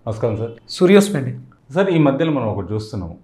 నమస్కారం sir. సూర్యోస్మండి. Sir, ఈ మధ్యలో మనం ఒకటి చూస్తున్నాము.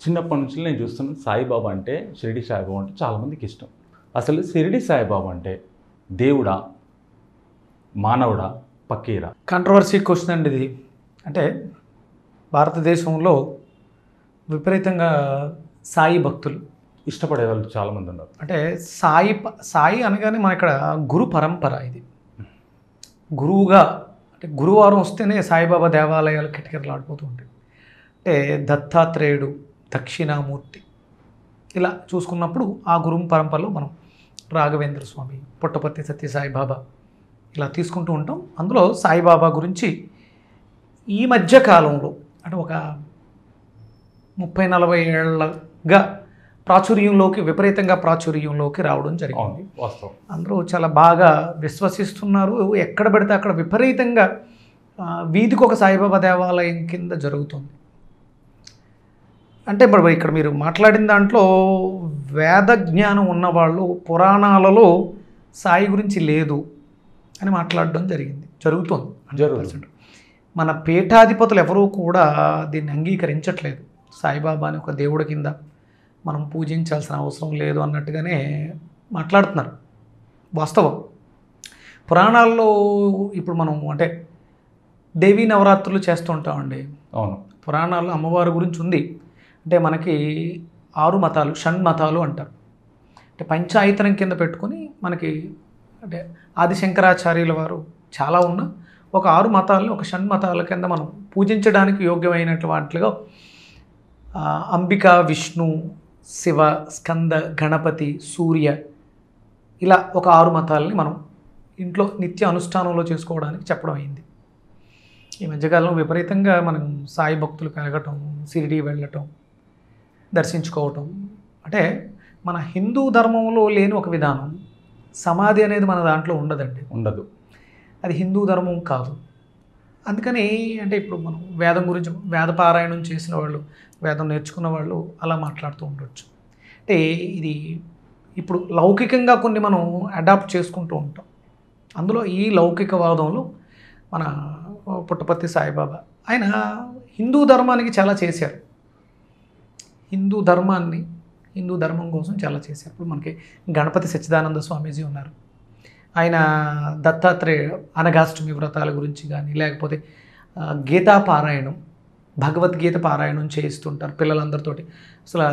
చిన్నప్పటి నుంచి నేను చూస్తున్నాను, సాయిబాబా అంటే, షిరిడి సాయిబాబా అంటే చాలామందికి ఇష్టం. అసలు షిరిడి సాయిబాబా అంటే దేవుడా, మానవుడా, పకీరా? కాంట్రవర్సీ క్వశ్చన్ అండి ఇది. అంటే భారతదేశంలో విపరీతంగా సాయి భక్తులు ఇష్టపడే వాళ్ళు చాలామంది ఉన్నారు. అంటే సాయి అనగానే మన ఇక్కడ గురు పరంపర. ఇది గురువుగా అంటే గురువారం వస్తేనే సాయిబాబా దేవాలయాలు కిటకిటలు ఆడిపోతూ ఉంటాయి. అంటే దత్తాత్రేయుడు, దక్షిణామూర్తి ఇలా చూసుకున్నప్పుడు ఆ గురువు పరంపరలో మనం రాఘవేంద్ర స్వామి, పుట్టపర్తి సత్యసాయిబాబా ఇలా తీసుకుంటూ ఉంటాం. అందులో సాయిబాబా గురించి ఈ మధ్య కాలంలో అంటే ఒక 30-40 ఏళ్ళగా విపరీతంగా ప్రాచుర్యంలోకి రావడం జరిగింది. వాస్తవం. అందరూ చాలా బాగా విశ్వసిస్తున్నారు. ఎక్కడ పడితే అక్కడ విపరీతంగా వీధికి ఒక సాయిబాబా దేవాలయం కింద జరుగుతుంది. అంటే మరి ఇక్కడ మీరు మాట్లాడిన దాంట్లో వేద జ్ఞానం ఉన్నవాళ్ళు పురాణాలలో సాయి గురించి లేదు అని మాట్లాడడం జరుగుతుంది 100%. మన పీఠాధిపతులు ఎవరూ కూడా దీన్ని అంగీకరించట్లేదు. సాయిబాబాని ఒక దేవుడి కింద మనం పూజించాల్సిన అవసరం లేదు అన్నట్టుగానే మాట్లాడుతున్నారు. వాస్తవం. పురాణాల్లో ఇప్పుడు మనం అంటే దేవీ నవరాత్రులు చేస్తూ ఉంటామండి. అవును. పురాణాల్లో అమ్మవారి గురించి ఉంది. అంటే మనకి 6 మతాలు, షణ్మతాలు అంటారు. అంటే పంచాయతనం కింద పెట్టుకొని మనకి అంటే ఆదిశంకరాచార్యుల వారు చాలా ఉన్న ఒక 6 మతాలను ఒక షణ్మతాల కింద మనం పూజించడానికి యోగ్యమైనట్లుగా అంబిక, విష్ణు, శివ, స్కంద, గణపతి, సూర్య ఇలా ఒక 6 మతాలని మనం ఇంట్లో నిత్య అనుష్ఠానంలో చేసుకోవడానికి చెప్పడం అయింది. ఈ మధ్యకాలంలో విపరీతంగా మనం సాయి భక్తులు పెరగటం, షిరిడి వెళ్ళటం, దర్శించుకోవటం. అంటే మన హిందూ ధర్మంలో లేని ఒక విధానం సమాధి అనేది మన దాంట్లో ఉండదు. అది హిందూ ధర్మం కాదు. అందుకని అంటే ఇప్పుడు మనం వేదం గురించి వేదపారాయణం చేసిన వాళ్ళు, వేదం నేర్చుకున్న వాళ్ళు అలా మాట్లాడుతూ ఉండొచ్చు. అంటే ఇది ఇప్పుడు లౌకికంగా కొన్ని మనం అడాప్ట్ చేసుకుంటూ ఉంటాం. అందులో ఈ లౌకికవాదంలో మన పుట్టపర్తి సాయిబాబా ఆయన హిందూ ధర్మానికి చాలా చేశారు. హిందూ ధర్మం కోసం చాలా చేశారు. ఇప్పుడు మనకి గణపతి సచ్చిదానంద స్వామీజీ ఉన్నారు. ఆయన దత్తాత్రేయ అనగాష్టమి వ్రతాల గురించి కానీ లేకపోతే గీతా పారాయణం, భగవద్గీత పారాయణం చేయిస్తుంటారు పిల్లలందరితోటి. అసలు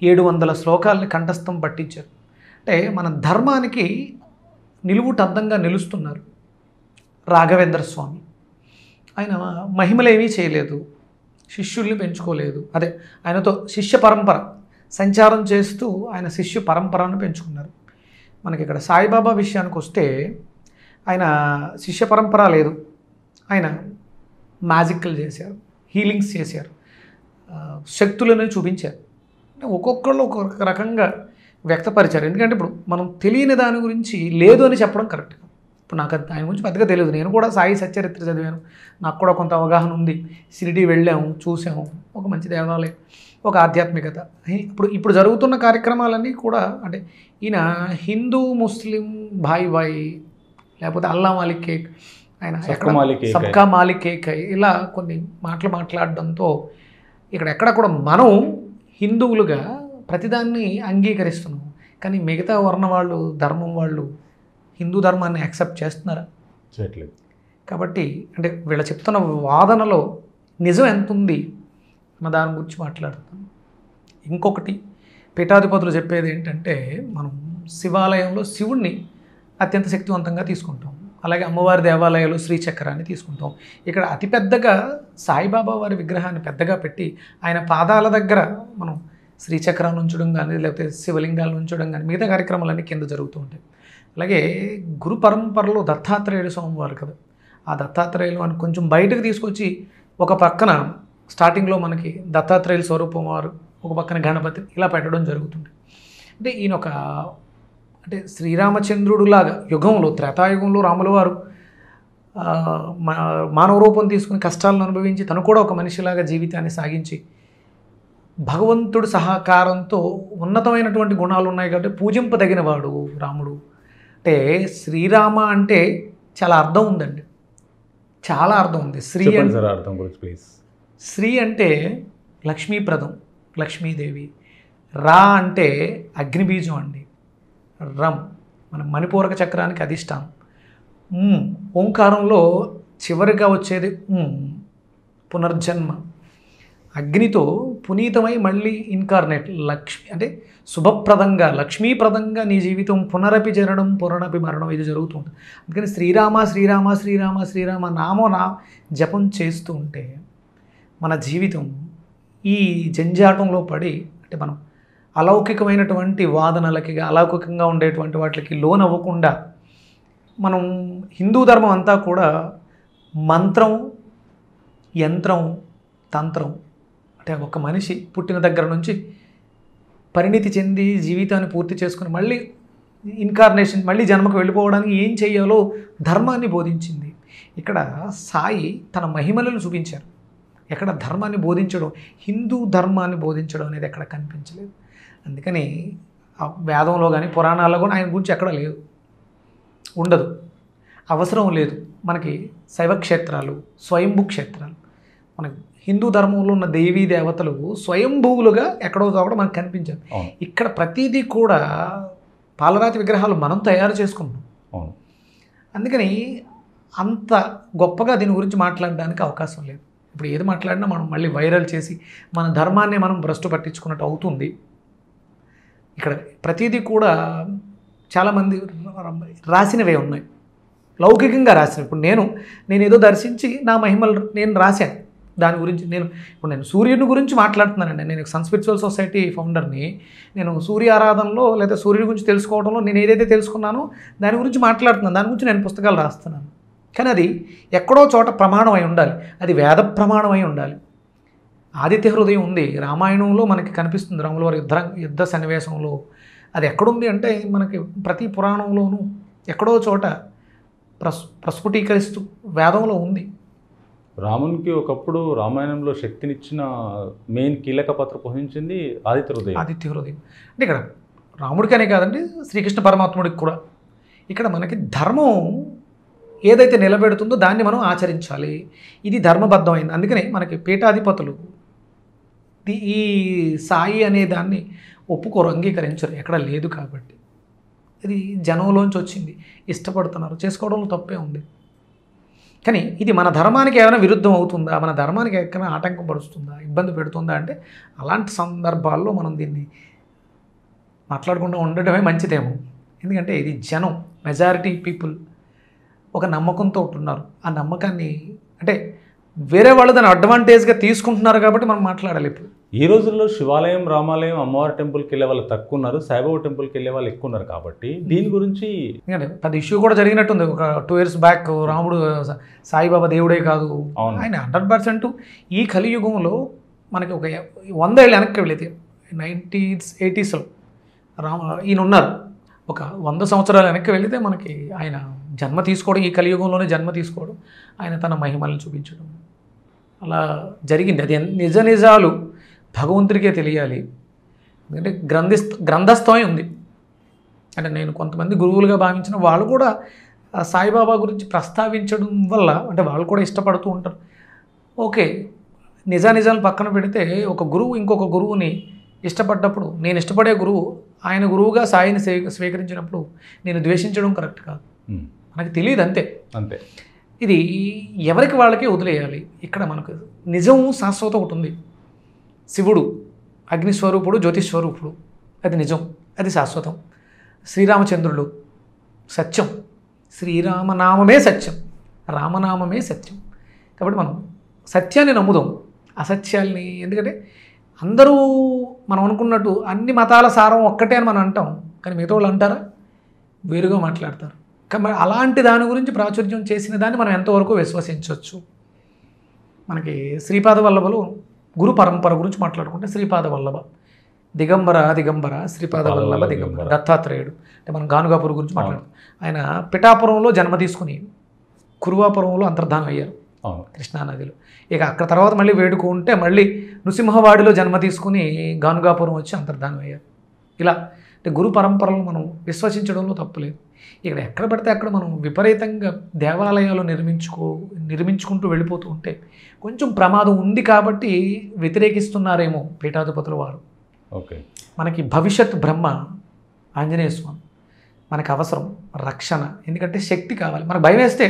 700 శ్లోకాలని కంఠస్థం పట్టించారు. అంటే మన ధర్మానికి నిలువుటద్దంగా నిలుస్తున్నారు. రాఘవేంద్ర స్వామి ఆయన మహిమలేమీ చేయలేదు, శిష్యుల్ని పెంచుకోలేదు. అదే ఆయనతో శిష్య పరంపర సంచారం చేస్తూ ఆయన శిష్య పరంపరను పెంచుకున్నారు. మనకి ఇక్కడ సాయిబాబా విషయానికి వస్తే ఆయన శిష్య పరంపర లేదు. ఆయన మ్యాజిక్లు చేశారు, హీలింగ్స్ చేశారు, శక్తులను చూపించారు. ఒక్కొక్కళ్ళు ఒక్కొక్క రకంగా వ్యక్తపరిచారు. ఎందుకంటే ఇప్పుడు మనం తెలియని దాని గురించి లేదు అని చెప్పడం కరెక్ట్. ఇప్పుడు నాకు ఆయన గురించి పెద్దగా తెలియదు. నేను కూడా సాయి సచ్చరిత్ర చదివాను, నాకు కూడా కొంత అవగాహన ఉంది. షిరిడి వెళ్ళాము, చూసాము, ఒక మంచి దేవాలయం, ఒక ఆధ్యాత్మికత. ఇప్పుడు జరుగుతున్న కార్యక్రమాలన్నీ కూడా అంటే ఈయన హిందూ ముస్లిం భాయ్ లేకపోతే అల్లా మాలిక్ కేక్, ఆయన సబ్కా మాలిక్ కేక్ ఇలా కొన్ని మాటలు మాట్లాడడంతో ఎక్కడ కూడా మనం హిందువులుగా ప్రతిదాన్ని అంగీకరిస్తున్నాం. కానీ మిగతా వర్ణ వాళ్ళు, ధర్మం వాళ్ళు హిందూ ధర్మాన్ని యాక్సెప్ట్ చేస్తున్నారా? చేయట్లేదు. కాబట్టి అంటే వీళ్ళ చెప్తున్న వాదనలో నిజం ఎంత ఉంది అన్న దాని గురించి మాట్లాడుతాం. ఇంకొకటి పీఠాధిపతులు చెప్పేది ఏంటంటే మనం శివాలయంలో శివుణ్ణి అత్యంత శక్తివంతంగా తీసుకుంటాం. అలాగే అమ్మవారి దేవాలయాలు శ్రీచక్రాన్ని తీసుకుంటాం. ఇక్కడ అతిపెద్దగా సాయిబాబా వారి విగ్రహాన్ని పెద్దగా పెట్టి ఆయన పాదాల దగ్గర మనం శ్రీచక్రాన్ని ఉంచడం కానీ లేకపోతే శివలింగాలను ఉంచడం కానీ మిగతా కార్యక్రమాలన్నీ కింద జరుగుతూ ఉంటాయి. అలాగే గురు పరంపరలో దత్తాత్రేయుడు స్వామివారు కదా, ఆ దత్తాత్రేయులు అని కొంచెం బయటకు తీసుకొచ్చి ఒక పక్కన స్టార్టింగ్లో మనకి దత్తాత్రేయుల స్వరూపం వారు, ఒక పక్కన గణపతి ఇలా పెట్టడం జరుగుతుంది. అంటే ఈయన ఒక అంటే శ్రీరామచంద్రుడులాగా యుగంలో త్రేతాయుగంలో రాముల వారు మానవ రూపం తీసుకుని కష్టాలను అనుభవించి తను కూడా ఒక మనిషిలాగా జీవితాన్ని సాగించి భగవంతుడి సహకారంతో ఉన్నతమైనటువంటి గుణాలు ఉన్నాయి కాబట్టి పూజింపదగిన వాడు రాముడు. అంటే శ్రీరామ అంటే చాలా అర్థం ఉందండి. చాలా అర్థం ఉంది. శ్రీ చెప్పండి సార్ అర్థం గురించి ప్లీజ్. శ్రీ అంటే లక్ష్మీప్రదం, లక్ష్మీదేవి. రా అంటే అగ్నిబీజం అండి. రమ్ మన మణిపూరక చక్రానికి అధిష్టానం. ఓంకారంలో చివరిగా వచ్చేది పునర్జన్మ. అగ్నితో పునీతమై మళ్ళీ ఇన్కార్నేట్. లక్ష్మి అంటే శుభప్రదంగా, లక్ష్మీప్రదంగా నీ జీవితం పునరపి జనడం పునరపి మరణం ఇది జరుగుతుంది. అందుకని శ్రీరామ శ్రీరామ శ్రీరామ శ్రీరామ నామో జపం చేస్తూ ఉంటే మన జీవితం ఈ జంజాటంలో పడి, అంటే మనం అలౌకికమైనటువంటి వాదనలకి, అలౌకికంగా ఉండేటువంటి వాటికి లోనవ్వకుండా, మనం హిందూ ధర్మం అంతా కూడా మంత్రం, యంత్రం, తంత్రం, అంటే ఒక మనిషి పుట్టిన దగ్గర నుంచి పరిణితి చెంది జీవితాన్ని పూర్తి చేసుకుని మళ్ళీ ఇన్కార్నేషన్, మళ్ళీ జన్మకు వెళ్ళిపోవడానికి ఏం చేయాలో ధర్మాన్ని బోధించింది. ఇక్కడ సాయి తన మహిమలను చూపించారు. ఎక్కడ ధర్మాన్ని బోధించడం, హిందూ ధర్మాన్ని బోధించడం అనేది ఎక్కడ కనిపించలేదు. అందుకని ఆ వేదంలో కానీ పురాణాల్లో కానీ ఆయన గురించి ఎక్కడ లేదు, ఉండదు, అవసరం లేదు. మనకి శైవ క్షేత్రాలు, స్వయంభూ క్షేత్రాలు, మనకి హిందూ ధర్మంలో ఉన్న దేవీ దేవతలు స్వయంభూవులుగా ఎక్కడో కూడా మనకు కనిపించారు. ఇక్కడ ప్రతిదీ కూడా పాలరాతి విగ్రహాలు మనం తయారు చేసుకుంటాం. అందుకని అంత గొప్పగా దీని గురించి మాట్లాడడానికి అవకాశం లేదు. ఇప్పుడు ఏది మాట్లాడినా మనం మళ్ళీ వైరల్ చేసి మన ధర్మాన్ని మనం భ్రష్టు పట్టించుకున్నట్టు అవుతుంది. ఇక్కడ ప్రతిదీ కూడా చాలామంది రాసినవే ఉన్నాయి, లౌకికంగా రాసినవి. ఇప్పుడు నేను ఏదో దర్శించి నా మహిమలు నేను రాశాను. దాని గురించి నేను సూర్యుని గురించి మాట్లాడుతున్నానండి. నేను సన్స్పిరిచువల్ సొసైటీ ఫౌండర్ని. నేను సూర్య ఆరాధనలో లేదా సూర్యుని గురించి తెలుసుకోవడంలో నేను ఏదైతే తెలుసుకున్నానో దాని గురించి మాట్లాడుతున్నాను. దాని గురించి నేను పుస్తకాలు రాస్తున్నాను. కానీ అది ఎక్కడో చోట ప్రమాణం అయి ఉండాలి, అది వేద ప్రమాణం అయి ఉండాలి. ఆదిత్య హృదయం ఉంది, రామాయణంలో మనకి కనిపిస్తుంది. రాముల వారి యుద్ధ సన్నివేశంలో అది ఎక్కడుంది అంటే మనకి ప్రతి పురాణంలోనూ ఎక్కడో చోట ప్రస్ఫుటీకరిస్తూ వేదంలో ఉంది. రామునికి ఒకప్పుడు రామాయణంలో శక్తినిచ్చిన మెయిన్ కీలక పాత్ర పోషించింది ఆదిత్య హృదయం. అంటే ఇక్కడ రాముడికనే కాదండి, శ్రీకృష్ణ పరమాత్ముడికి కూడా. ఇక్కడ మనకి ధర్మం ఏదైతే నిలబెడుతుందో దాన్ని మనం ఆచరించాలి. ఇది ధర్మబద్ధమైంది. అందుకనే మనకి పీఠాధిపతులు ఈ సాయి అనే దాన్ని ఒప్పుకోరు, అంగీకరించరు. ఎక్కడ లేదు కాబట్టి ఇది జనంలోంచి వచ్చింది, ఇష్టపడుతున్నారు, చేసుకోవడంలో తప్పే ఉంది. కానీ ఇది మన ధర్మానికి ఏమైనా విరుద్ధం అవుతుందా, మన ధర్మానికి ఎక్కడైనా ఆటంకం పరుస్తుందా, ఇబ్బంది పెడుతుందా అంటే అలాంటి సందర్భాల్లో మనం దీన్ని మాట్లాడకుండా ఉండటమే మంచిదేమో. ఎందుకంటే ఇది జనం, మెజారిటీ పీపుల్ ఒక నమ్మకంతో ఉంటున్నారు. ఆ నమ్మకాన్ని అంటే వేరే వాళ్ళు దాన్ని అడ్వాంటేజ్గా తీసుకుంటున్నారు కాబట్టి మనం మాట్లాడాలి. ఇప్పుడు ఈ రోజుల్లో శివాలయం, రామాలయం, అమ్మవారి టెంపుల్కి వెళ్ళే వాళ్ళు తక్కువ ఉన్నారు, సాయిబాబా టెంపుల్కి వెళ్ళే వాళ్ళు ఎక్కువ ఉన్నారు. కాబట్టి దీని గురించి పెద్ద ఇష్యూ కూడా జరిగినట్టుంది. ఒక 2 years బ్యాక్ రాముడు సాయిబాబా దేవుడే కాదు, ఆయన 100% ఈ కలియుగంలో మనకి ఒక 100 ఏళ్ళు వెనక్కి వెళితే 90s 80sలో ఈయన ఉన్నారు. ఒక 100 సంవత్సరాలు వెనక్కి వెళితే మనకి ఆయన జన్మ తీసుకోవడం, ఈ కలియుగంలోనే జన్మ తీసుకోవడం, ఆయన తన మహిమలను చూపించడం అలా జరిగింది. అది నిజాలు భగవంతుడికే తెలియాలి. ఎందుకంటే గ్రంథస్థమై ఉంది. అంటే నేను కొంతమంది గురువులుగా భావించిన వాళ్ళు కూడా సాయిబాబా గురించి ప్రస్తావించడం వల్ల, అంటే వాళ్ళు కూడా ఇష్టపడుతూ ఉంటారు. ఓకే, నిజాలు పక్కన పెడితే ఒక గురువు ఇంకొక గురువుని ఇష్టపడ్డప్పుడు, నేను ఇష్టపడే గురువు ఆయన గురువుగా సాయిని స్వీకరించినప్పుడు నేను ద్వేషించడం కరెక్ట్ కాదు. మనకు తెలియదు, అంతే. ఇది ఎవరికి వాళ్ళకే వదిలేయాలి. ఇక్కడ మనకు నిజం శాశ్వతం ఒకటి ఉంది. శివుడు అగ్నిస్వరూపుడు, జ్యోతిస్వరూపుడు, అది నిజం, అది శాశ్వతం. శ్రీరామచంద్రుడు సత్యం, శ్రీరామనామమే సత్యం, రామనామమే సత్యం. కాబట్టి మనం సత్యాన్ని నమ్ముదాం, అసత్యాల్ని. ఎందుకంటే అందరూ మనం అనుకున్నట్టు అన్ని మతాల సారం ఒక్కటే అని మనం అంటాం, కానీ మిగతా వాళ్ళు అంటారా, వేరుగా మాట్లాడతారు. కానీ అలాంటి దాని గురించి ప్రాచుర్యం చేసిన దాన్ని మనం ఎంతవరకు విశ్వసించవచ్చు. మనకి శ్రీపాద వల్లభలో గురు పరంపర గురించి మాట్లాడుకుంటే శ్రీపాద వల్లభ, దిగంబర శ్రీపాద వల్లభ దిగంబర, దత్తాత్రేయుడు. అంటే మనం గానుగాపురం గురించి మాట్లాడుతాం. ఆయన పిఠాపురంలో జన్మ తీసుకుని కురువాపురంలో అంతర్ధానం అయ్యారు కృష్ణానదిలో. ఇక అక్కడ తర్వాత మళ్ళీ వేడుకుంటే మళ్ళీ నృసింహవాడిలో జన్మ తీసుకుని గానుగాపురం వచ్చి అంతర్ధానం అయ్యారు. ఇలా అంటే గురు పరంపరలను మనం విశ్వసించడంలో తప్పులేదు. ఇక్కడ ఎక్కడ పడితే అక్కడ మనం విపరీతంగా దేవాలయాలు నిర్మించుకుంటూ వెళ్ళిపోతూ ఉంటే కొంచెం ప్రమాదం ఉంది కాబట్టి వ్యతిరేకిస్తున్నారేమో పీఠాధిపతుల వారు. ఓకే. మనకి భవిష్యత్ బ్రహ్మ ఆంజనేయ స్వామి మనకు అవసరం, రక్షణ. ఎందుకంటే శక్తి కావాలి. మనకు భయం వేస్తే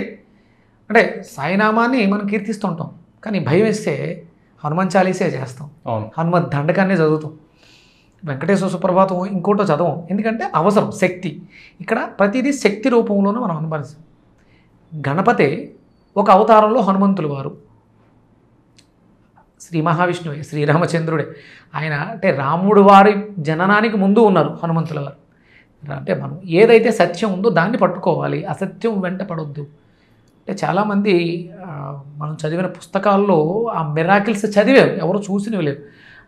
అంటే సాయినామాన్ని మనం కీర్తిస్తుంటాం, కానీ భయం వేస్తే హనుమాన్ చాలీసే చేస్తాం, హనుమత్ దండకాన్నే చదువుతాం, వెంకటేశ్వర సుప్రభాతం ఇంకోటో చదవం. ఎందుకంటే అవసరం శక్తి. ఇక్కడ ప్రతిదీ శక్తి రూపంలోనూ మనం అనుభవిస్తాం. గణపతే ఒక అవతారంలో హనుమంతులు వారు, శ్రీ మహావిష్ణువే, శ్రీరామచంద్రుడే. ఆయన అంటే రాముడు వారి జననానికి ముందు ఉన్నారు హనుమంతుల వారు. అంటే మనం ఏదైతే సత్యం ఉందో దాన్ని పట్టుకోవాలి, అసత్యం వెంట పడొద్దు. అంటే చాలామంది మనం చదివిన పుస్తకాల్లో ఆ మిరాకిల్స్ చదివారు, ఎవరు చూసినవి లేవు.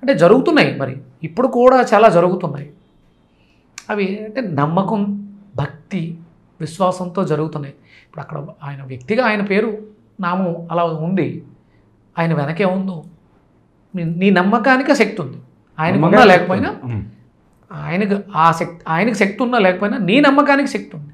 అంటే జరుగుతున్నాయి, మరి ఇప్పుడు కూడా చాలా జరుగుతున్నాయి. అవి అంటే నమ్మకం, భక్తి, విశ్వాసంతో జరుగుతున్నాయి. ఇప్పుడు అక్కడ ఆయన వ్యక్తిగా ఆయన పేరు నామం అలా ఉంది, ఆయన వెనకే ఉందో నీ నమ్మకానికి శక్తి ఉంది. ఆయనకు ఉన్నా లేకపోయినా, ఆయనకు శక్తి ఉన్నా లేకపోయినా నీ నమ్మకానికి శక్తి ఉంది.